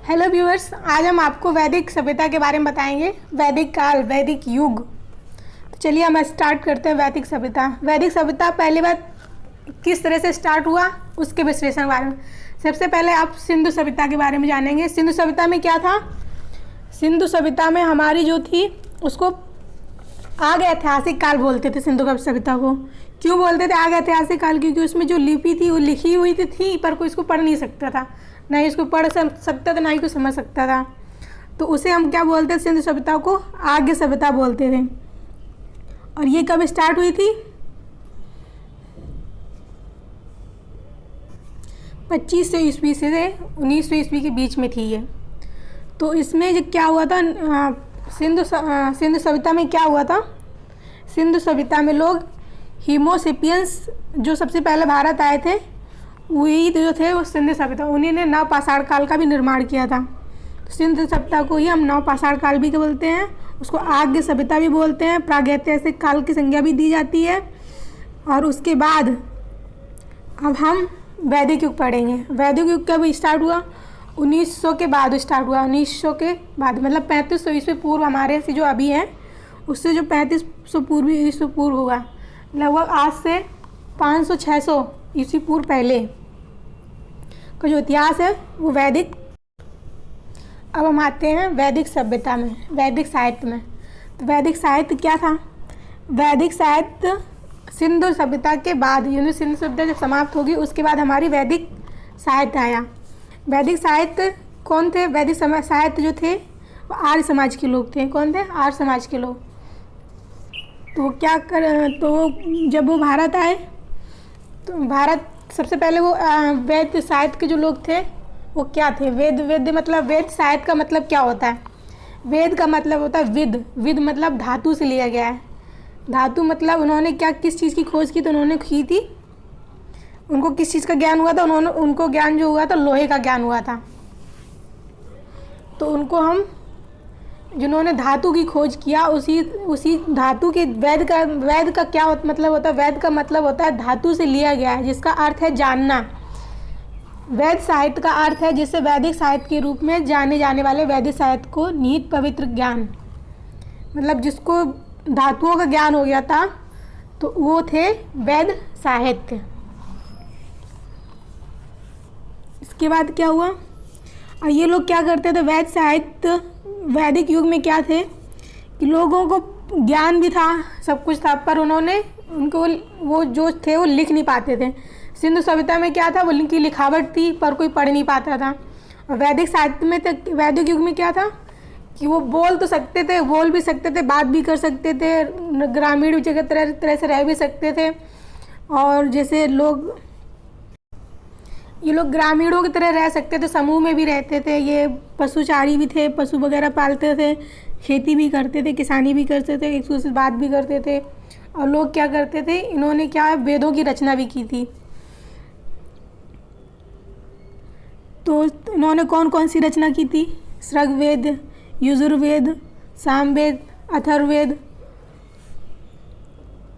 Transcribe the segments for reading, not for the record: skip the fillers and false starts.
Hello viewers, आज हम आपको वैदिक सभ्यता के बारे में बताएंगे। वैदिक काल, वैदिक युग। तो चलिए हम स्टार्ट करते हैं वैदिक सभ्यता। वैदिक सभ्यता पहली बार किस तरह से स्टार्ट हुआ उसके विश्लेषण के बारे में। सबसे पहले आप सिंधु सभ्यता के बारे में जानेंगे। सिंधु सभ्यता में क्या था? सिंधु सभ्यता में हमारी जो थी उसको आगे ऐतिहासिक काल बोलते थे। सिंधु सभ्यता को क्यों बोलते थे आगे ऐतिहासिक काल? क्योंकि उसमें जो लिपि थी वो लिखी हुई थी पर कोई इसको पढ़ नहीं सकता था, ना ही इसको पढ़ सकता था, ना ही कोई समझ सकता था। तो उसे हम क्या बोलते थे? सिंधु सभ्यता को आर्य सभ्यता बोलते थे। और ये कब स्टार्ट हुई थी? 2500 ईस्वी से 1900 ईस्वी के बीच में थी ये। तो इसमें जो क्या हुआ था, सिंधु सभ्यता में क्या हुआ था? सिंधु सभ्यता में लोग होमोसेपियंस जो सबसे पहले भारत आए थे वही जो थे वो सिंधु सभ्यता, उन्हीं ने नवपाषाण काल का भी निर्माण किया था। तो सिंधु सभ्यता को ही हम नवपाषाण काल भी बोलते हैं, उसको आर्य सभ्यता भी बोलते हैं, प्रागैतिहासिक काल की संज्ञा भी दी जाती है। और उसके बाद अब हम वैदिक युग पढ़ेंगे। वैदिक युग कब स्टार्ट हुआ? 1900 के बाद स्टार्ट हुआ। 1900 के बाद मतलब 3500 ईस्वी पूर्व हमारे से जो अभी है उससे जो 3500 पूर्व ईस्वी पूर्व हुआ, लगभग आज से 500-600 ईस्वी पूर्व पहले का जो इतिहास है वो वैदिक। अब हम आते हैं वैदिक सभ्यता में, वैदिक साहित्य में। तो वैदिक साहित्य क्या था? वैदिक साहित्य सिंधु सभ्यता के बाद, यानी सिंधु सभ्यता जब समाप्त होगी उसके बाद हमारी वैदिक साहित्य आया। वैदिक साहित्य कौन थे? वैदिक साहित्य जो थे वो आर्य समाज के लोग थे। कौन थे? आर्य समाज के लोग। तो जब वो भारत आए तो भारत सबसे पहले वो वेद साहित्य के जो लोग थे वो क्या थे? वेद मतलब वेद साहित्य का मतलब क्या होता है? वेद का मतलब होता है विद मतलब धातु से लिया गया है। धातु मतलब उन्होंने क्या, किस चीज़ की खोज की? तो उन्होंने की थी, उनको किस चीज़ का ज्ञान हुआ था? उनको ज्ञान जो हुआ था लोहे का ज्ञान हुआ था। तो उनको हम, जिन्होंने धातु की खोज किया, उसी धातु के वेद का क्या मतलब होता है? वेद का मतलब होता है धातु से लिया गया है, जिसका अर्थ है जानना। वेद साहित्य का अर्थ है जिससे वैदिक साहित्य के रूप में जाने जाने वाले वैदिक साहित्य को निहित पवित्र ज्ञान, मतलब जिसको धातुओं का ज्ञान हो गया था, तो वो थे वैद साहित्य। इसके बाद क्या हुआ? और ये लोग क्या करते थे? वैद साहित्य वैदिक युग में क्या थे कि लोगों को ज्ञान भी था, सब कुछ था, पर उनको वो जो थे वो लिख नहीं पाते थे। सिंधु सभ्यता में क्या था? वो उनकी लिखावट थी पर कोई पढ़ नहीं पाता था। और वैदिक साहित्य में वैदिक युग में क्या था कि वो बोल तो सकते थे, बोल भी सकते थे, बात भी कर सकते थे, ग्रामीण जगह तरह से रह भी सकते थे। और जैसे ये लोग ग्रामीणों की तरह रह सकते थे, समूह में भी रहते थे। ये पशुचारी भी थे, पशु वगैरह पालते थे, खेती भी करते थे, किसानी भी करते थे, एक दूसरे से बात भी करते थे। और लोग क्या करते थे? इन्होंने क्या वेदों की रचना भी की थी। तो इन्होंने कौन कौन सी रचना की थी? ऋग्वेद, यजुर्वेद, सामवेद, अथर्ववेद।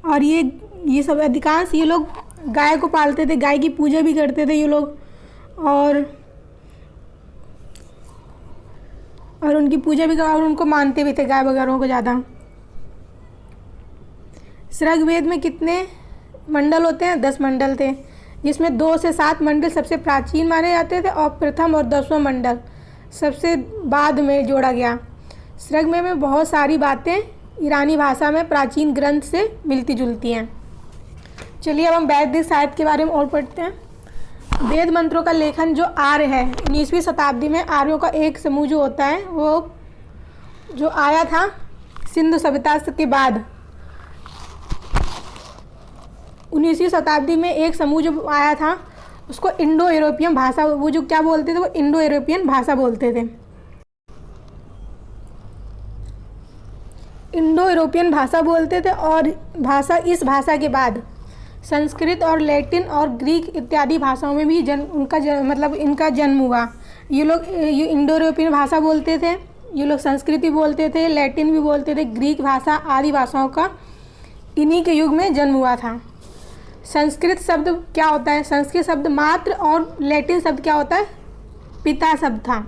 और ये सब अधिकांश ये लोग गाय को पालते थे, गाय की पूजा भी करते थे ये लोग। और उनकी पूजा भी और उनको मानते भी थे, गाय वगैरह को ज़्यादा। ऋग्वेद में कितने मंडल होते हैं? 10 मंडल थे, जिसमें 2 से 7 मंडल सबसे प्राचीन माने जाते थे और प्रथम और 10वां मंडल सबसे बाद में जोड़ा गया। ऋग्वेद में बहुत सारी बातें ईरानी भाषा में प्राचीन ग्रंथ से मिलती जुलती हैं। चलिए अब हम वैदिक साहित्य के बारे में और पढ़ते हैं। वेद मंत्रों का लेखन जो आर्य है, 19वीं शताब्दी में आर्यों का एक समूह जो होता है वो जो आया था सिंधु सभ्यता के बाद। 19वीं शताब्दी में एक समूह जो आया था उसको इंडो यूरोपियन भाषा, वो जो क्या बोलते थे वो इंडो यूरोपियन भाषा बोलते थे। इंडो यूरोपियन भाषा बोलते थे। और इस भाषा के बाद संस्कृत और लैटिन और ग्रीक इत्यादि भाषाओं में भी इनका जन्म हुआ। ये इंडो यूरोपियन भाषा बोलते थे, ये लोग संस्कृत भी बोलते थे, लैटिन भी बोलते थे, ग्रीक भाषा आदि भाषाओं का इन्हीं के युग में जन्म हुआ था। संस्कृत शब्द क्या होता है? संस्कृत शब्द मात्र और लैटिन शब्द क्या होता है? पिता शब्द था।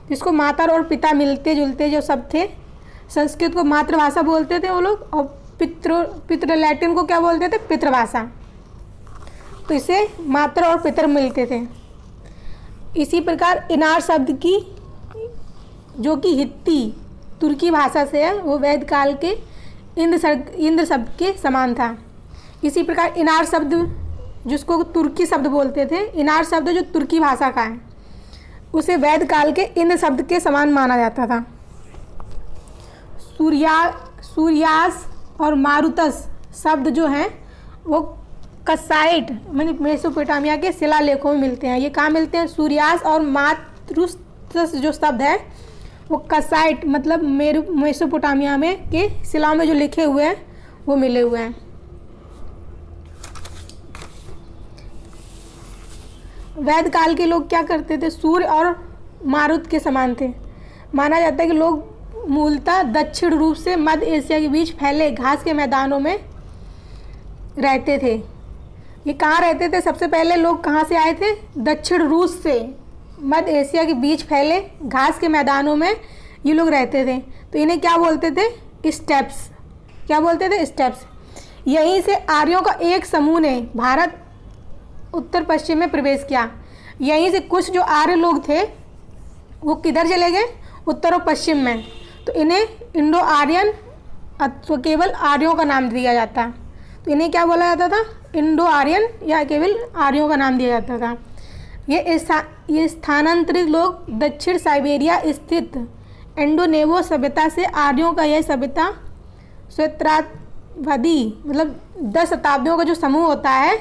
जिसको माता और पिता मिलते जुलते जो सब थे। संस्कृत को मातृभाषा बोलते थे वो लोग, और पितृ लैटिन को क्या बोलते थे, पितृभाषा। तो इसे मातृ और पितृ मिलते थे। इसी प्रकार इनार शब्द की, जो कि हित्ती तुर्की भाषा से है, वो वैद काल के इंद्र शब्द के समान था। इसी प्रकार इनार शब्द, जिसको तुर्की शब्द बोलते थे, इनार शब्द जो तुर्की भाषा का है, उसे वैद काल के इंद्र शब्द के समान माना जाता था। सूर्यास और मारुतस शब्द जो हैं वो कसाइट यानी मेसोपोटामिया के शिलालेखों में मिलते हैं। ये कहाँ मिलते हैं? सूर्यास और मातृस जो शब्द है वो कसाइट मतलब मेसोपोटामिया में के शिलाओं में जो लिखे हुए हैं वो मिले हुए हैं। वैद काल के लोग क्या करते थे? सूर्य और मारुत के समान थे। माना जाता है कि लोग मूलतः दक्षिण रूप से मध्य एशिया के बीच फैले घास के मैदानों में रहते थे। ये कहाँ रहते थे? सबसे पहले लोग कहाँ से आए थे? दक्षिण रूस से मध्य एशिया के बीच फैले घास के मैदानों में ये लोग रहते थे। तो इन्हें क्या बोलते थे? स्टेप्स। क्या बोलते थे? स्टेप्स। यहीं से आर्यों का एक समूह ने भारत उत्तर पश्चिम में प्रवेश किया। यहीं से कुछ जो आर्य लोग थे वो किधर चले गए? उत्तर और पश्चिम में। तो इन्हें इंडो आर्यन अथवा केवल आर्यों का नाम दिया जाता। तो इन्हें क्या बोला जाता था? इंडो आर्यन या केवल आर्यों का नाम दिया जाता था। ये स्थानांतरित लोग दक्षिण साइबेरिया स्थित एंडोनेवो सभ्यता से आर्यों का यह सभ्यता सहस्त्राब्दी मतलब 10 शताब्दियों का जो समूह होता है,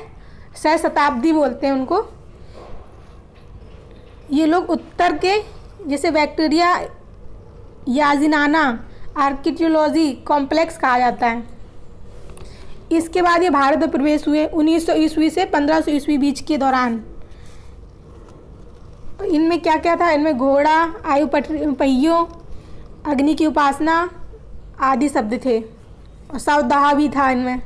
सहस्त्राब्दी बोलते हैं उनको। ये लोग उत्तर के जैसे बैक्टीरिया याजिनाना आर्कियोलॉजी कॉम्प्लेक्स कहा जाता है। इसके बाद ये भारत में प्रवेश हुए 1900 ईस्वी से 1500 ईस्वी बीच के दौरान। इनमें क्या क्या था? इनमें घोड़ा, आयु पहियों, अग्नि की उपासना आदि शब्द थे और सावदाह भी था इनमें।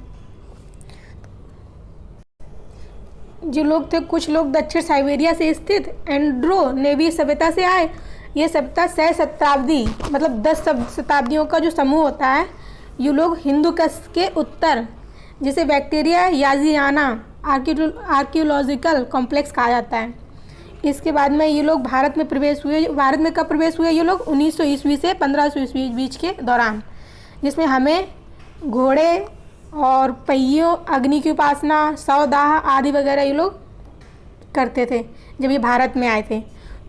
जो लोग थे, कुछ लोग दक्षिण साइबेरिया से स्थित एंड्रोनेवी सभ्यता से आए। ये सभ्यता सहस्त्राब्दी मतलब 10 शताब्दियों का जो समूह होता है, ये लोग हिंदुकुश के उत्तर जिसे बैक्टीरिया याजियाना आर्कियोलॉजिकल कॉम्प्लेक्स कहा जाता है। इसके बाद में ये लोग भारत में प्रवेश हुए। भारत में कब प्रवेश हुए ये लोग? 1900 ईस्वी से 1500 ईस्वी बीच के दौरान, जिसमें हमें घोड़े और पहियों, अग्नि की उपासना, सौदाह आदि वगैरह ये लोग करते थे जब ये भारत में आए थे।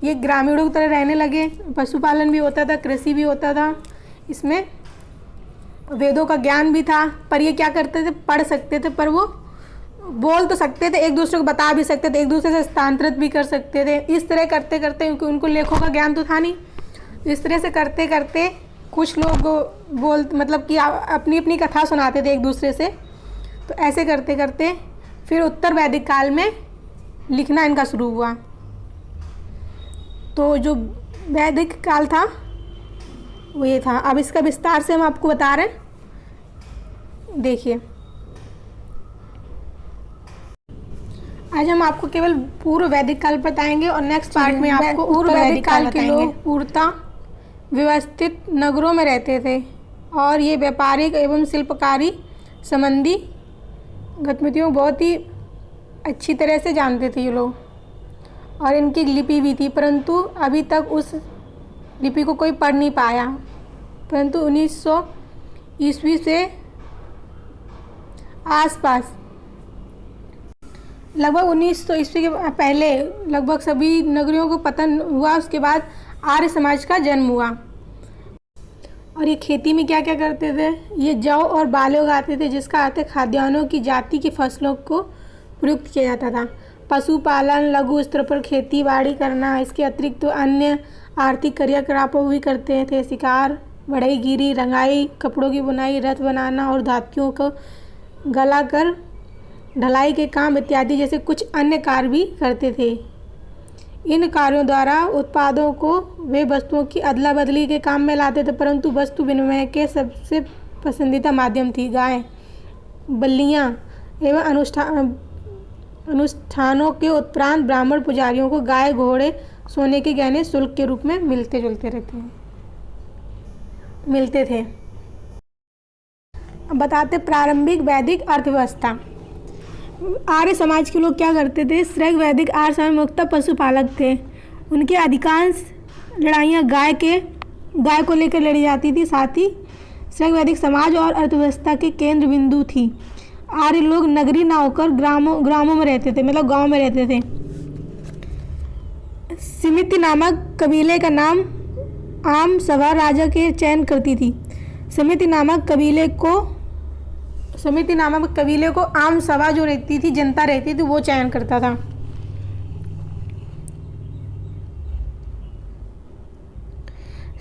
ये ग्रामीणों की तरह रहने लगे। पशुपालन भी होता था, कृषि भी होता था। इसमें वेदों का ज्ञान भी था। पर ये क्या करते थे? पढ़ सकते थे, पर वो बोल तो सकते थे, एक दूसरे को बता भी सकते थे, एक दूसरे से स्थानांतरित भी कर सकते थे। इस तरह करते करते उनको लेखों का ज्ञान तो था नहीं। इस तरह से करते करते कुछ लोग मतलब कि अपनी अपनी कथा सुनाते थे एक दूसरे से। तो ऐसे करते करते फिर उत्तर वैदिक काल में लिखना इनका शुरू हुआ। तो जो वैदिक काल था वो ये था। अब इसका विस्तार से हम आपको बता रहे हैं। देखिए, आज हम आपको केवल पूर्व वैदिक काल बताएंगे और नेक्स्ट पार्ट में आपको पूर्व वैदिक काल के लोग पूर्णतः व्यवस्थित नगरों में रहते थे और ये व्यापारिक एवं शिल्पकारी संबंधी गतिविधियों बहुत ही अच्छी तरह से जानते थे ये लोग। और इनकी लिपि भी थी, परंतु अभी तक उस लिपि को कोई पढ़ नहीं पाया। परंतु 1900 ईस्वी से आसपास, लगभग 1900 ईस्वी के पहले लगभग सभी नगरियों को पतन हुआ। उसके बाद आर्य समाज का जन्म हुआ। और ये खेती में क्या क्या करते थे? ये जौ और बाले उगाते थे, जिसका अर्थ है खाद्यान्नों की जाति की फसलों को प्रयुक्त किया जाता था। पशुपालन, लघु स्तर पर खेती बाड़ी करना, इसके अतिरिक्त तो अन्य आर्थिक क्रियाकलापों भी करते थे। शिकार, बढ़ईगिरी, रंगाई, कपड़ों की बुनाई, रथ बनाना और धातुओं को गला कर ढलाई के काम इत्यादि जैसे कुछ अन्य कार्य भी करते थे। इन कार्यों द्वारा उत्पादों को वे वस्तुओं की अदला बदली के काम में लाते थे, परंतु वस्तु विनिमय के सबसे पसंदीदा माध्यम थी गाय, बलियाँ एवं अनुष्ठानों के उपरांत ब्राह्मण पुजारियों को गाय, घोड़े सोने के गहने शुल्क के रूप में मिलते थे। अब बताते प्रारंभिक वैदिक अर्थव्यवस्था। आर्य समाज के लोग क्या करते थे? श्रैग वैदिक आर्य समाज मुख्यतः पशुपालक थे। उनके अधिकांश लड़ाइयाँ गाय को लेकर लड़ी जाती थी। साथ ही श्रैग वैदिक समाज और अर्थव्यवस्था के केंद्र बिंदु थी। आर्य लोग नगरी ना होकर ग्रामों में रहते थे, मतलब गांव में रहते थे। सिमिति नामक कबीले का नाम आम सभा राजा के चयन करती थी। समिति नामक कबीले को आम सभा जो रहती थी, जनता रहती थी, वो चयन करता था।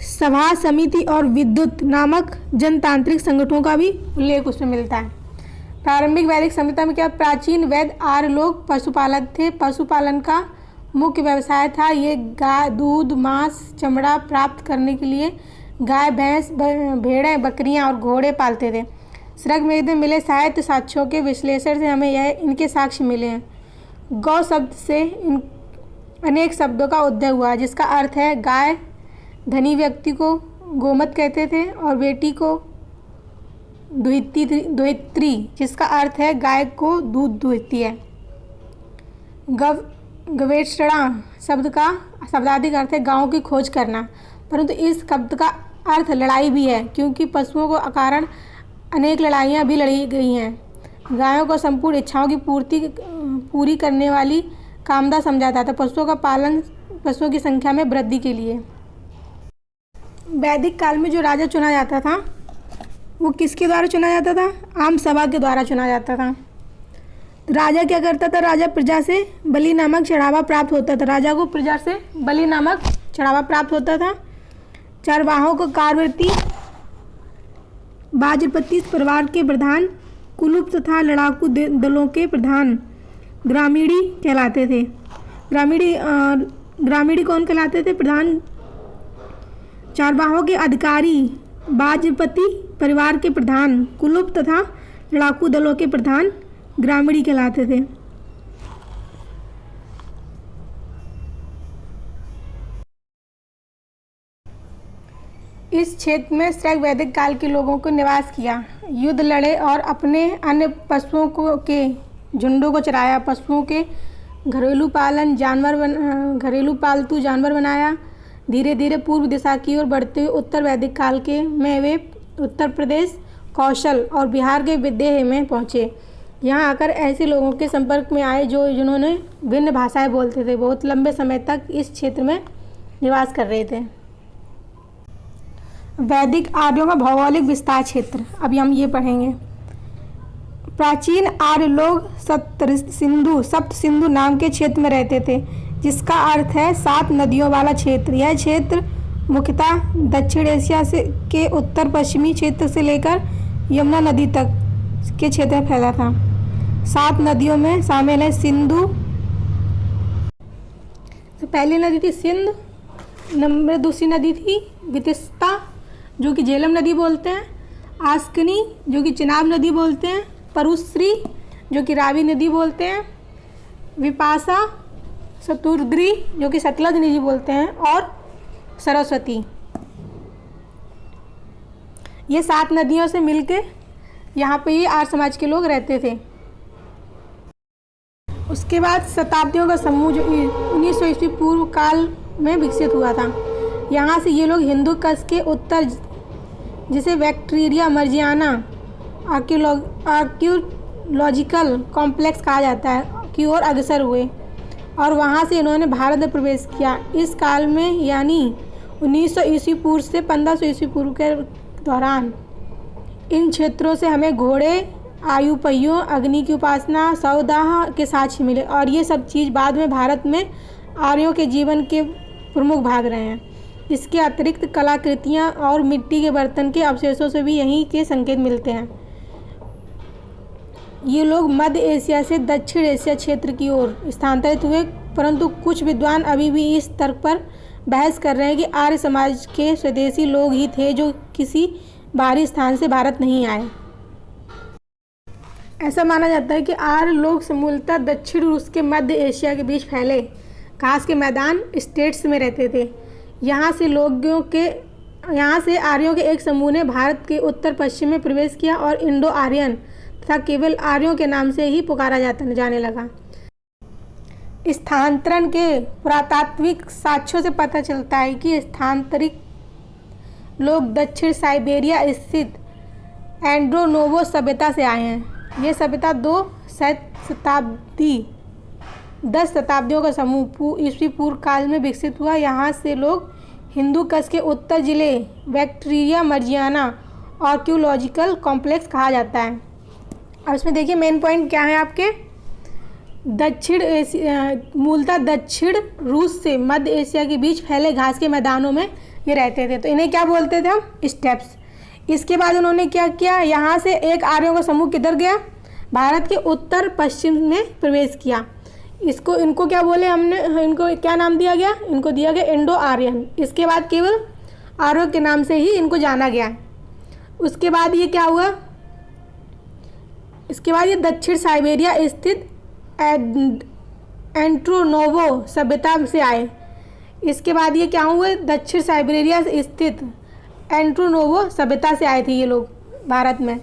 सभा, समिति और विद्युत नामक जनतांत्रिक संगठनों का भी उल्लेख उसमें मिलता है। प्रारंभिक वैदिक सभ्यता में क्या? प्राचीन वैद्य आर्य लोग पशुपालक थे। पशुपालन का मुख्य व्यवसाय था। ये गाय, दूध, मांस, चमड़ा प्राप्त करने के लिए गाय, भैंस, भेड़ें, बकरियां और घोड़े पालते थे। श्रग वेद में मिले साहित्य साक्ष्यों के विश्लेषण से हमें इनके साक्ष्य मिले हैं। गौ शब्द से अनेक शब्दों का उदय हुआ, जिसका अर्थ है गाय। धनी व्यक्ति को गोमत कहते थे और बेटी को दुहित्री, जिसका अर्थ है गाय को दूध दुहती है। गवेषणा शब्द का शब्दाधिक अर्थ है गांव की खोज करना, परंतु इस शब्द का अर्थ लड़ाई भी है, क्योंकि पशुओं को कारण अनेक लड़ाइयाँ भी लड़ी गई हैं। गायों को संपूर्ण इच्छाओं की पूरी करने वाली कामदा समझा जाता था। पशुओं का पालन पशुओं की संख्या में वृद्धि के लिए। वैदिक काल में जो राजा चुना जाता था वो किसके द्वारा चुना जाता था? आम सभा के द्वारा चुना जाता था। राजा क्या करता था? राजा प्रजा से बलि नामक चढ़ावा प्राप्त होता था। राजा को प्रजा से बलि नामक चढ़ावा प्राप्त होता था। चरवाहों को कारवर्ती, बाजपति परिवार के प्रधान, कुलुप तथा लड़ाकू दलों के प्रधान ग्रामीणी कहलाते थे। ग्रामीणी कौन कहलाते थे? प्रधान। चरवाहों के अधिकारी बाजपति परिवार के प्रधान, कुलुप तथा लड़ाकू दलों के प्रधान ग्रामीणी कहलाते थे। इस क्षेत्र में श्रैग वैदिक काल के लोगों को निवास किया, युद्ध लड़े और अपने अन्य पशुओं के झुंडों को चराया। पशुओं के घरेलू पालतू जानवर बनाया। धीरे धीरे पूर्व दिशा की ओर बढ़ते हुए उत्तर वैदिक काल में वे उत्तर प्रदेश, कौशल और बिहार के विदेह में पहुँचे। यहाँ आकर ऐसे लोगों के संपर्क में आए जिन्होंने भिन्न भाषाएं बोलते थे। बहुत लंबे समय तक इस क्षेत्र में निवास कर रहे थे। वैदिक आर्यों का भौगोलिक विस्तार क्षेत्र, अभी हम ये पढ़ेंगे। प्राचीन आर्य लोग सप्त सिंधु नाम के क्षेत्र में रहते थे, जिसका अर्थ है 7 नदियों वाला क्षेत्र। यह क्षेत्र मुख्यतः दक्षिण एशिया के उत्तर पश्चिमी क्षेत्र से लेकर यमुना नदी तक के क्षेत्र में फैला था। 7 नदियों में शामिल है सिंधु, तो पहली नदी थी सिंध, नंबर दूसरी नदी थी वितिस्ता जो कि झेलम नदी बोलते हैं, आस्कनी जो कि चिनाब नदी बोलते हैं, परुश्री जो कि रावी नदी बोलते हैं, विपाशा, शतुर्द्री जो कि सतलज नदी बोलते हैं, और सरस्वती। ये 7 नदियों से मिलके यहाँ पे ये आर्य समाज के लोग रहते थे। उसके बाद शताब्दियों का समूह जो 1900 ईस्वी पूर्व काल में विकसित हुआ था। यहाँ से ये लोग हिंदू कश के उत्तर, जिसे बैक्टीरिया मर्जियाना आर्कियोलॉजिकल कॉम्प्लेक्स कहा जाता है, की ओर अग्रसर हुए और वहाँ से इन्होंने भारत में प्रवेश किया। इस काल में यानी 1900 ईस्वी पूर्व से 1500 ईस्वी पूर्व के दौरान इन क्षेत्रों से हमें घोड़े, आयु पहियों, अग्नि की उपासना, सौदाह के साक्ष्य मिले और ये सब चीज़ बाद में भारत में आर्यों के जीवन के प्रमुख भाग रहे हैं। इसके अतिरिक्त कलाकृतियाँ और मिट्टी के बर्तन के अवशेषों से भी यहीं के संकेत मिलते हैं। ये लोग मध्य एशिया से दक्षिण एशिया क्षेत्र की ओर स्थानांतरित हुए, परंतु कुछ विद्वान अभी भी इस तर्क पर बहस कर रहे हैं कि आर्य समाज के स्वदेशी लोग ही थे जो किसी बाहरी स्थान से भारत नहीं आए। ऐसा माना जाता है कि आर्य लोग मूलतः दक्षिण रूस के मध्य एशिया के बीच फैले घास के मैदान स्टेट्स में रहते थे। यहाँ से आर्यों के एक समूह ने भारत के उत्तर पश्चिम में प्रवेश किया और इंडो आर्यन तथा केवल आर्यों के नाम से ही पुकारा जाने लगा। स्थानांतरण के पुरातात्विक साक्ष्यों से पता चलता है कि स्थानांतरित लोग दक्षिण साइबेरिया स्थित एंड्रोनोवो सभ्यता से आए हैं। ये सभ्यता 10 शताब्दियों का समूह ईस्वी पूर्व काल में विकसित हुआ। यहाँ से लोग हिंदू कश के उत्तर जिले बैक्ट्रिया मरियाना आर्कियोलॉजिकल कॉम्प्लेक्स कहा जाता है। अब इसमें देखिए मेन पॉइंट क्या है आपके, मूलतः दक्षिण रूस से मध्य एशिया के बीच फैले घास के मैदानों में ये रहते थे। तो इन्हें क्या बोलते थे हम, स्टेप्स। इसके बाद उन्होंने क्या किया, यहाँ से एक आर्यों का समूह किधर गया, भारत के उत्तर पश्चिम में प्रवेश किया। इनको क्या बोले हमने, इनको क्या नाम दिया गया, इनको दिया गया इंडो आर्यन। इसके बाद केवल आर्यों के नाम से ही इनको जाना गया। उसके बाद ये क्या हुआ, इसके बाद ये दक्षिण साइबेरिया स्थित एंट्रोनोवो सभ्यता से आए। इसके बाद ये क्या हुए, दक्षिण साइबेरिया स्थित एंट्रोनोवो सभ्यता से आए थे ये लोग भारत में।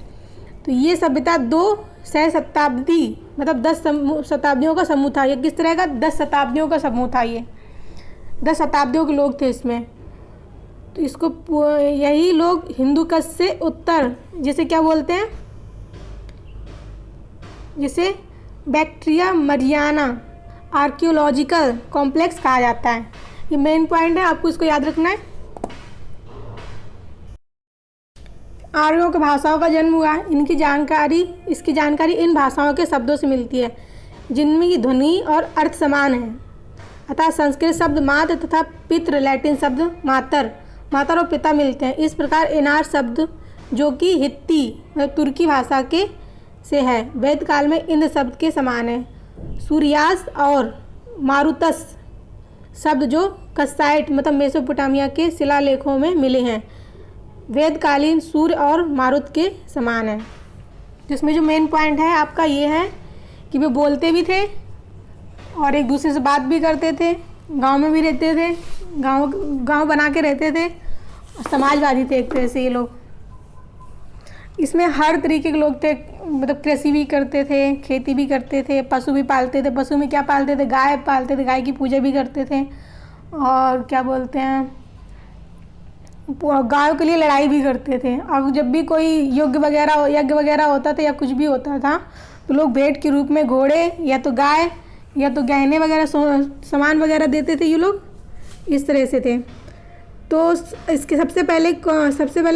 तो ये सभ्यता 2 शताब्दी मतलब 10 शताब्दियों का समूह था। ये किस तरह का, 10 शताब्दियों का समूह था। ये 10 शताब्दियों के लोग थे इसमें। तो इसको यही लोग हिंदू कश से उत्तर, जिसे क्या बोलते हैं, जिसे बैक्ट्रिया मरियाना आर्कियोलॉजिकल कॉम्प्लेक्स कहा जाता है। ये मेन पॉइंट है, आपको इसको याद रखना है। आर्यों की भाषाओं का जन्म हुआ। इसकी जानकारी इन भाषाओं के शब्दों से मिलती है जिनमें की ध्वनि और अर्थ समान है। अतः संस्कृत शब्द मात तथा पितृ, लैटिन शब्द मातर और पिता मिलते हैं। इस प्रकार इनार शब्द जो कि हित्ती मतलब तुर्की भाषा के से है, वेद काल में इंद्र शब्द के समान है। सूर्यास और मारुतस शब्द जो कसाइट मतलब मेसोपोटामिया के शिलालेखों में मिले हैं, वेदकालीन सूर्य और मारुत के समान है। जिसमें जो मेन पॉइंट है आपका ये है कि वे बोलते भी थे और एक दूसरे से बात भी करते थे, गांव में भी रहते थे, गांव बना के रहते थे, समाजवादी थे एक तरह से ये लोग। इसमें हर तरीके के लोग थे, मतलब कृषि भी करते थे, खेती भी करते थे, पशु भी पालते थे। पशु में क्या पालते थे, गाय पालते थे, गाय की पूजा भी करते थे। और क्या बोलते हैं, गायों के लिए लड़ाई भी करते थे। और जब भी कोई यज्ञ वगैरह होता था या कुछ भी होता था तो लोग भेंट के रूप में घोड़े या तो गाय या तो गहने वगैरह सामान वगैरह देते थे। ये लोग इस तरह से थे। तो इसके सबसे पहले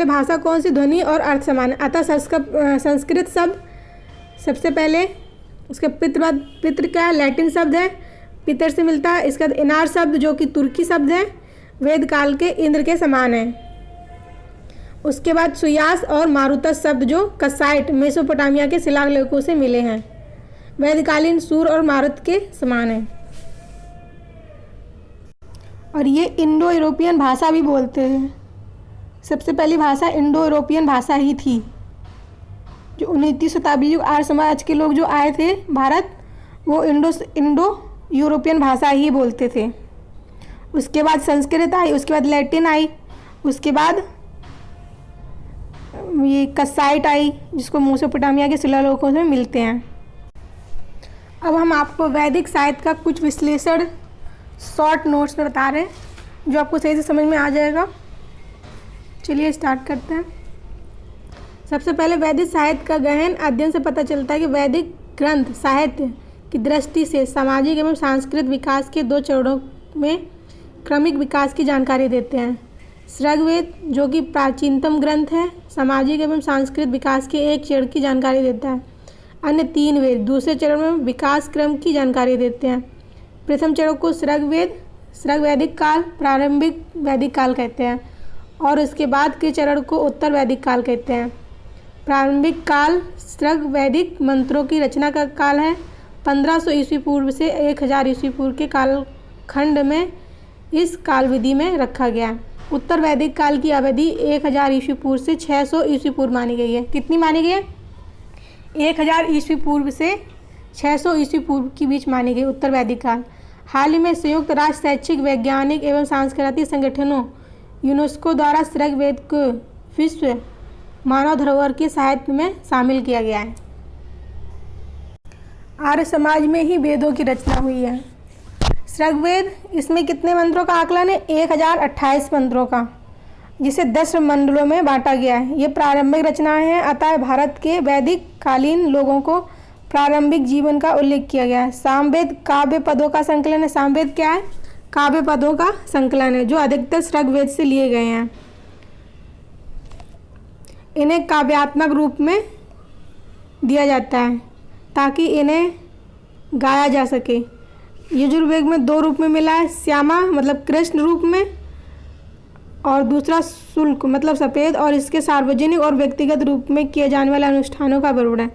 भाषा कौन सी, ध्वनि और अर्थ समान है। अतः संस्कृत शब्द सबसे पहले, उसके पितृ क्या है, लैटिन शब्द है, पितर से मिलता है। इसका इनार शब्द जो कि तुर्की शब्द है, वेद काल के इंद्र के समान है। उसके बाद सुयास और मारुतस शब्द जो कसाइट मेसोपोटामिया के शिलालेखों से मिले हैं, वेदकालीन सूर्य और मारुत के समान है। और ये इंडो यूरोपियन भाषा भी बोलते हैं। सबसे पहली भाषा इंडो यूरोपियन भाषा ही थी। जो 19वीं शताब्दी जो आर्य समाज के लोग जो आए थे भारत, वो इंडो यूरोपियन भाषा ही बोलते थे। उसके बाद संस्कृत आई, उसके बाद लैटिन आई, उसके बाद ये कसाइट आई जिसको मेसोपोटामिया के शिलालेखों में मिलते हैं। अब हम आपको वैदिक साहित्य का कुछ विश्लेषण शॉर्ट नोट्स में बता रहे हैं जो आपको सही से समझ में आ जाएगा। चलिए स्टार्ट करते हैं। सबसे पहले वैदिक साहित्य का गहन अध्ययन से पता चलता है कि वैदिक ग्रंथ साहित्य की दृष्टि से सामाजिक एवं सांस्कृतिक विकास के 2 चरणों में क्रमिक विकास की जानकारी देते हैं। ऋग्वेद जो कि प्राचीनतम ग्रंथ है, सामाजिक एवं सांस्कृतिक विकास के एक चरण की जानकारी देता है। अन्य 3 वेद दूसरे चरण में विकास क्रम की जानकारी देते हैं। प्रथम चरण को ऋग्वैदिक काल, प्रारंभिक वैदिक काल कहते हैं और इसके बाद के चरण को उत्तर वैदिक काल कहते हैं। प्रारंभिक काल ऋग्वैदिक मंत्रों की रचना का काल है। 1500 ईस्वी पूर्व से 1000 ईस्वी पूर्व के कालखंड में इस काल विधि में रखा गया है। उत्तर वैदिक काल की अवधि 1000 ईस्वी पूर्व से 600 ईस्वी पूर्व मानी गई है। कितनी मानी गई है? 1000 ईस्वी पूर्व से 600 ईस्वी पूर्व के बीच मानी गई उत्तर वैदिक काल। हाल ही में संयुक्त राष्ट्र शैक्षिक, वैज्ञानिक एवं सांस्कृतिक संगठनों यूनेस्को द्वारा ऋग्वेद को विश्व मानव धरोहर की साहित्य में शामिल किया गया है। आर्य समाज में ही वेदों की रचना हुई है। ऋग्वेद, इसमें कितने मंत्रों का आकलन है? 1028 मंत्रों का, जिसे 10 मंडलों में बांटा गया है। ये प्रारंभिक रचनाएं हैं, अतः भारत के वैदिक कालीन लोगों को प्रारंभिक जीवन का उल्लेख किया गया है। सामवेद काव्य पदों का संकलन है। सामवेद क्या है? काव्य पदों का संकलन है, जो अधिकतर ऋग्वेद से लिए गए हैं। इन्हें काव्यात्मक रूप में दिया जाता है ताकि इन्हें गाया जा सके। यजुर्वेद में 2 रूप में मिला है, श्यामा मतलब कृष्ण रूप में, और दूसरा शुल्क मतलब सफ़ेद, और इसके सार्वजनिक और व्यक्तिगत रूप में किए जाने वाले अनुष्ठानों का विवरण है।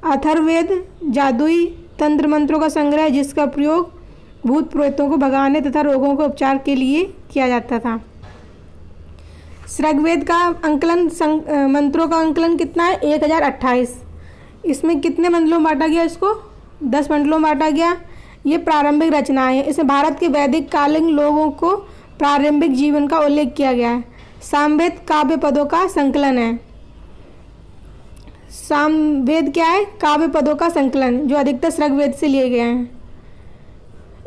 अथर्ववेद जादुई तंत्र मंत्रों का संग्रह है, जिसका प्रयोग भूत प्रेतों को भगाने तथा रोगों के उपचार के लिए किया जाता था। ऋग्वेद का अंकलन मंत्रों का अंकलन कितना है? 1028। इसमें कितने मंडलों में बांटा गया? इसको 10 मंडलों में बांटा गया। ये प्रारंभिक रचनाएं हैं। इसमें भारत के वैदिक कालीन लोगों को प्रारंभिक जीवन का उल्लेख किया गया है। सामवेद काव्य पदों का संकलन है। सामवेद क्या है? काव्य पदों का संकलन, जो अधिकतर ऋग्वेद से लिए गए हैं।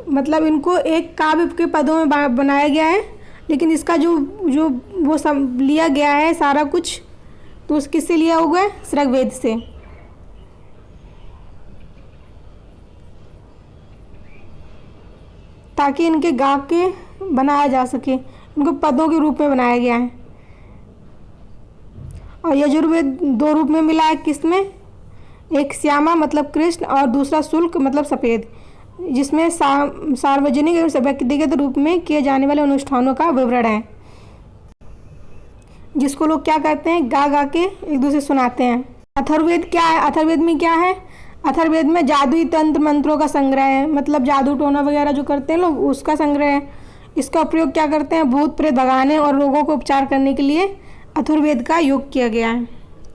मतलब इनको एक काव्य के पदों में बनाया गया है, लेकिन इसका जो वो सब लिया गया है सारा कुछ, तो उस किससे लिया हुआ है? ऋग्वेद से। ताकि इनके गा के बनाया जा सके, इनको पदों के रूप में बनाया गया है। और यजुर्वेद 2 रूप में मिला है। किसमें? एक श्यामा मतलब कृष्ण और दूसरा शुल्क मतलब सफ़ेद, जिसमें सार्वजनिक एवं व्यक्तिगत रूप में किए जाने वाले अनुष्ठानों का विवरण है, जिसको लोग क्या करते हैं? गा गा के एक दूसरे सुनाते हैं। अथर्ववेद क्या है? अथर्ववेद में क्या है? अथर्ववेद में जादुई तंत्र मंत्रों का संग्रह है, मतलब जादू टोना वगैरह जो करते हैं लोग, उसका संग्रह है। इसका उपयोग क्या करते हैं? भूत प्रेत भगाने और रोगों को उपचार करने के लिए अथर्ववेद का योग किया गया है।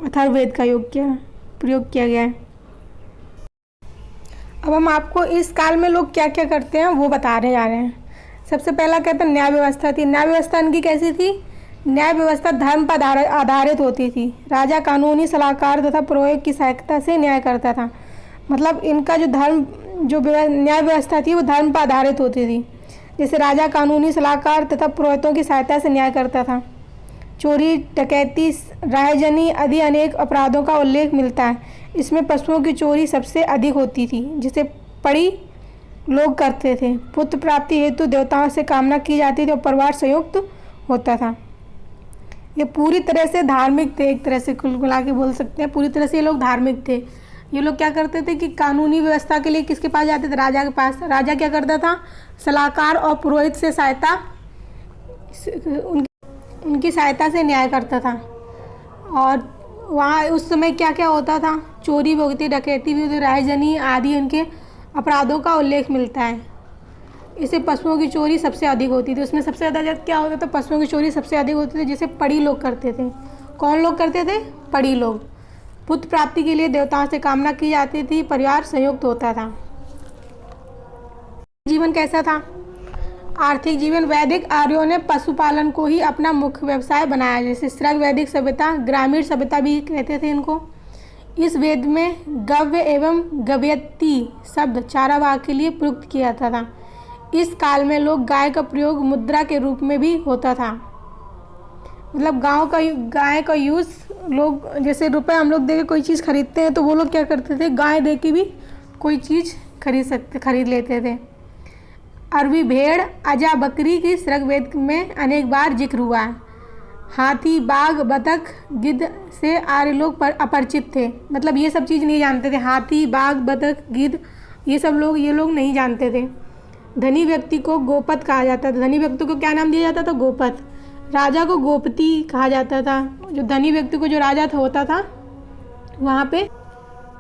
अथर्ववेद का प्रयोग किया गया है। अब हम आपको इस काल में लोग क्या क्या करते हैं वो बताने जा रहे हैं। सबसे पहला कहते हैं न्याय व्यवस्था थी। न्याय व्यवस्था इनकी कैसी थी? न्याय व्यवस्था धर्म पर आधारित होती थी। राजा कानूनी सलाहकार तथा पुरोहित की सहायता से न्याय करता था। मतलब इनका जो न्याय व्यवस्था थी वो धर्म पर आधारित होती थी। जैसे राजा कानूनी सलाहकार तथा पुरोहितों की सहायता से न्याय करता था। चोरी, डकैती, रायजनी आदि अनेक अपराधों का उल्लेख मिलता है। इसमें पशुओं की चोरी सबसे अधिक होती थी, जिसे पड़ी लोग करते थे। पुत्र प्राप्ति हेतु देवताओं से कामना की जाती थी और परिवार संयुक्त होता था। ये पूरी तरह से धार्मिक थे, एक तरह से कुल मिला के बोल सकते हैं पूरी तरह से ये लोग धार्मिक थे। ये लोग क्या करते थे कि कानूनी व्यवस्था के लिए किसके पास जाते थे? राजा के पास। राजा क्या करता था? सलाहकार और पुरोहित से सहायता, उनकी सहायता से न्याय करता था। और वहाँ उस समय क्या क्या होता था? चोरी भी होती, डकैती भी होती, रायजनी आदि उनके अपराधों का उल्लेख मिलता है। इसे पशुओं की चोरी सबसे अधिक होती थी। उसमें सबसे ज़्यादा क्या होता था? पशुओं की चोरी सबसे अधिक होती थी, जिसे पड़ी लोग करते थे। कौन लोग करते थे? पड़ी लोग। पुत्र प्राप्ति के लिए देवताओं से कामना की जाती थी, परिवार संयुक्त होता था। जीवन कैसा था? आर्थिक जीवन। वैदिक आर्यों ने पशुपालन को ही अपना मुख्य व्यवसाय बनाया। जैसे वैदिक सभ्यता, ग्रामीण सभ्यता भी कहते थे इनको। इस वेद में गव्य एवं गव्यती शब्द चारावाह के लिए प्रयुक्त किया जाता था। इस काल में लोग गाय का प्रयोग मुद्रा के रूप में भी होता था। मतलब गाय का यूज़ लोग, जैसे रुपए हम लोग दे के कोई चीज़ खरीदते हैं, तो वो लोग क्या करते थे? गाय दे के भी कोई चीज़ खरीद लेते थे। अरबी भेड़, अजा बकरी की ऋग्वेद में अनेक बार जिक्र हुआ है। हाथी, बाघ, बतख, गिद्ध से आर्य लोग अपरिचित थे। मतलब ये सब चीज़ नहीं जानते थे। हाथी, बाघ, बतख, गिद्ध, ये लोग नहीं जानते थे। धनी व्यक्ति को गोपत कहा जाता था। धनी व्यक्ति को क्या नाम दिया जाता था? गोपत। राजा को गोपति कहा जाता था। जो धनी व्यक्ति को, जो राजा होता था, वहाँ पे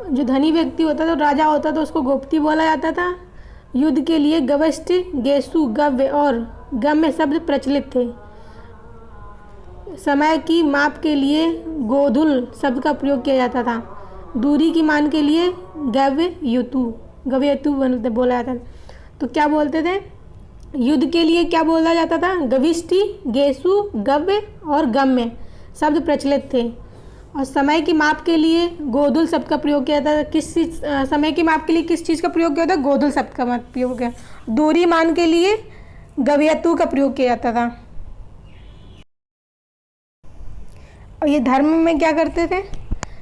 जो धनी व्यक्ति होता था, राजा होता था, उसको गोपति बोला जाता था। युद्ध के लिए गवष्ट, गेसु, गव्य और गम्य शब्द प्रचलित थे। समय की माप के लिए गोधुल शब्द का प्रयोग किया जाता था। दूरी की मान के लिए गव्ययुतु बोला जाता था। तो क्या बोलते थे? युद्ध के लिए क्या बोला जाता था? गविष्टि, गेसु, गव्य और गम्य शब्द प्रचलित थे। और समय की माप के लिए गोधुल शब्द का प्रयोग किया जाता था। किस चीज समय की माप के लिए किस चीज़ का प्रयोग किया जाता? गोधुल शब्द का प्रयोग किया। दूरी मान के लिए गव्यतु का प्रयोग किया जाता था। और ये धर्म में क्या करते थे?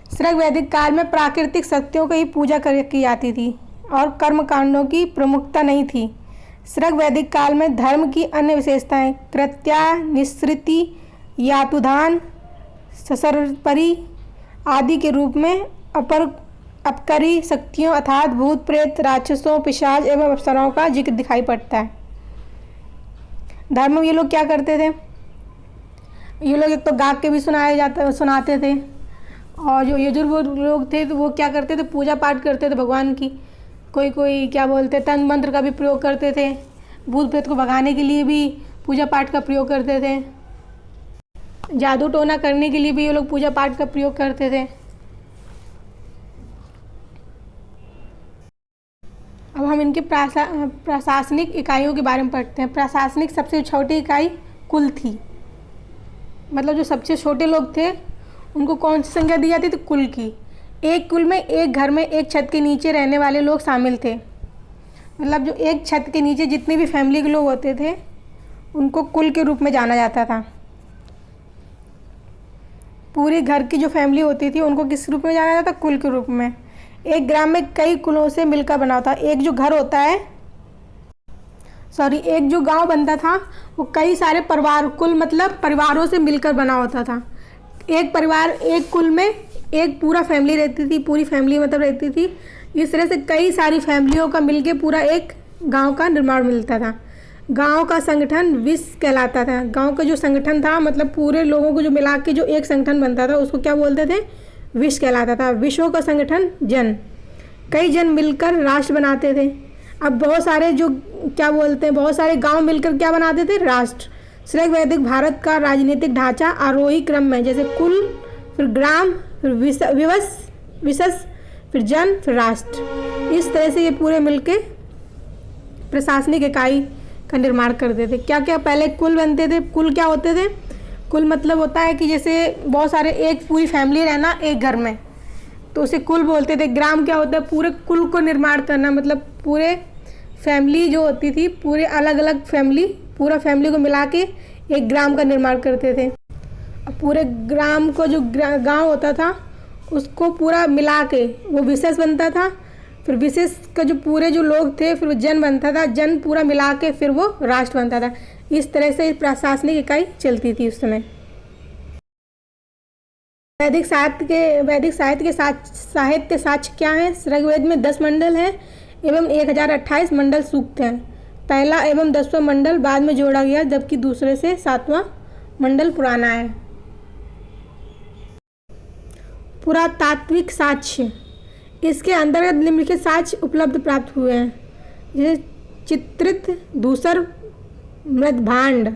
श्रग वैदिक काल में प्राकृतिक सत्यों की पूजा की जाती थी और कर्म कांडों की प्रमुखता नहीं थी। श्रग वैदिक काल में धर्म की अन्य विशेषताएं कृत्या, निःसृति, यातुधान, ससर्परी आदि के रूप में अपकारी शक्तियों अर्थात भूत प्रेत, राक्षसों, पिशाच एवं अप्सराओं का जिक्र दिखाई पड़ता है। धर्म में ये लोग क्या करते थे? ये लोग एक तो गा के भी सुनाते थे, और जो यजुर्वेद लोग थे तो वो क्या करते थे? पूजा पाठ करते थे भगवान की। कोई क्या बोलते, तंत्र मंत्र का भी प्रयोग करते थे। भूत प्रेत को भगाने के लिए भी पूजा पाठ का प्रयोग करते थे। जादू टोना करने के लिए भी ये लोग पूजा पाठ का प्रयोग करते थे। अब हम इनके प्रशासनिक इकाइयों के बारे में पढ़ते हैं। प्रशासनिक सबसे छोटी इकाई कुल थी, मतलब जो सबसे छोटे लोग थे उनको कौन सी संज्ञा दी जाती थी? कुल की। एक कुल में एक घर में एक छत के नीचे रहने वाले लोग शामिल थे। मतलब जो एक छत के नीचे जितने भी फैमिली के लोग होते थे उनको कुल के रूप में जाना जाता था। पूरे घर की जो फैमिली होती थी उनको किस रूप में जाना जाता? कुल के रूप में। एक ग्राम में कई कुलों से मिलकर बना होता। एक जो घर होता है, एक जो गांव बनता था वो कई सारे परिवार, कुल मतलब परिवारों से मिलकर बना होता था। एक परिवार, एक कुल में एक पूरा फैमिली रहती थी, पूरी फैमिली मतलब रहती थी। इस तरह से कई सारी फैमिलियों का मिलके पूरा एक गांव का निर्माण मिलता था। गांव का संगठन विश्व कहलाता था। गांव का जो संगठन था मतलब पूरे लोगों को जो मिला के जो एक संगठन बनता था उसको क्या बोलते थे? विश्व कहलाता था। विश्व का संगठन जन, कई जन मिलकर राष्ट्र बनाते थे। अब बहुत सारे जो क्या बोलते हैं, बहुत सारे गांव मिलकर क्या बनाते थे? राष्ट्र। श्रग वैदिक भारत का राजनीतिक ढांचा आरोही क्रम में, जैसे कुल, फिर ग्राम, फिर विशस, फिर जन, फिर राष्ट्र। इस तरह से ये पूरे मिलके प्रशासनिक इकाई का निर्माण करते थे। क्या क्या पहले कुल बनते थे? कुल क्या होते थे? कुल मतलब होता है कि जैसे बहुत सारे, एक पूरी फैमिली रहना एक घर में, तो उसे कुल बोलते थे। ग्राम क्या होता है? पूरे कुल को निर्माण करना, मतलब पूरे फैमिली जो होती थी, पूरे अलग अलग फैमिली, पूरा फैमिली को मिला के एक ग्राम का निर्माण करते थे। पूरे ग्राम को जो गांव होता था उसको पूरा मिला के वो विशेष बनता था। फिर विशेष का जो पूरे जो लोग थे फिर वो जन बनता था। जन पूरा मिला के फिर वो राष्ट्र बनता था। इस तरह से प्रशासनिक इकाई चलती थी उस समय। वैदिक साहित्य के साहित्य साक्ष्य क्या है? ऋग्वेद में 10 मंडल हैं एवं 1028 मंडल सूक्त हैं। पहला एवं 10वां मंडल बाद में जोड़ा गया, जबकि दूसरे से 7वां मंडल पुराना है। पुरातात्विक साक्ष्य, इसके अंतर्गत निम्नलिखित साक्ष्य उपलब्ध प्राप्त हुए हैं, जैसे चित्रित धूसर मृदभांड।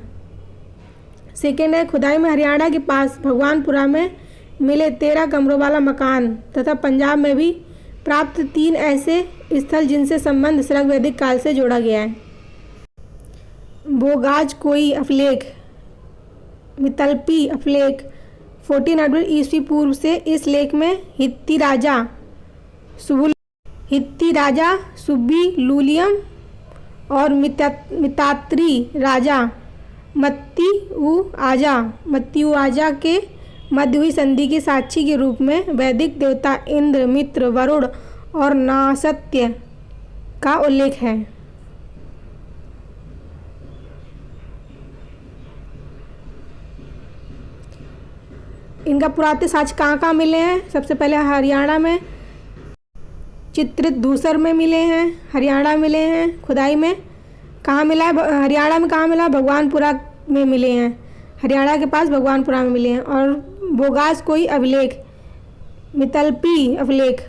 सेकेंड है खुदाई में हरियाणा के पास भगवानपुरा में मिले 13 कमरों वाला मकान, तथा पंजाब में भी प्राप्त 3 ऐसे स्थल जिनसे संबंध श्रग वैदिक काल से जोड़ा गया है। बोगाज कोई अफलेख, मितल्पी अफलेख 1400 ईस्वी पूर्व से। इस लेख में हित्ती राजा सुब्बी लूलियम और मितात्री राजा मत्ती आजा के मध्य हुई संधि की साक्षी के रूप में वैदिक देवता इंद्र, मित्र, वरुण और नासत्य का उल्लेख है। इनका पुरातत्व साक्ष्य कहाँ मिले हैं? सबसे पहले हरियाणा में चित्रित धूसर में मिले हैं, हरियाणा में मिले हैं। खुदाई में कहाँ मिला है? हरियाणा में कहाँ मिला? भगवानपुरा में मिले हैं, हरियाणा के पास भगवानपुरा में मिले हैं। और बोगास कोई अभिलेख, मितल्पी अभिलेख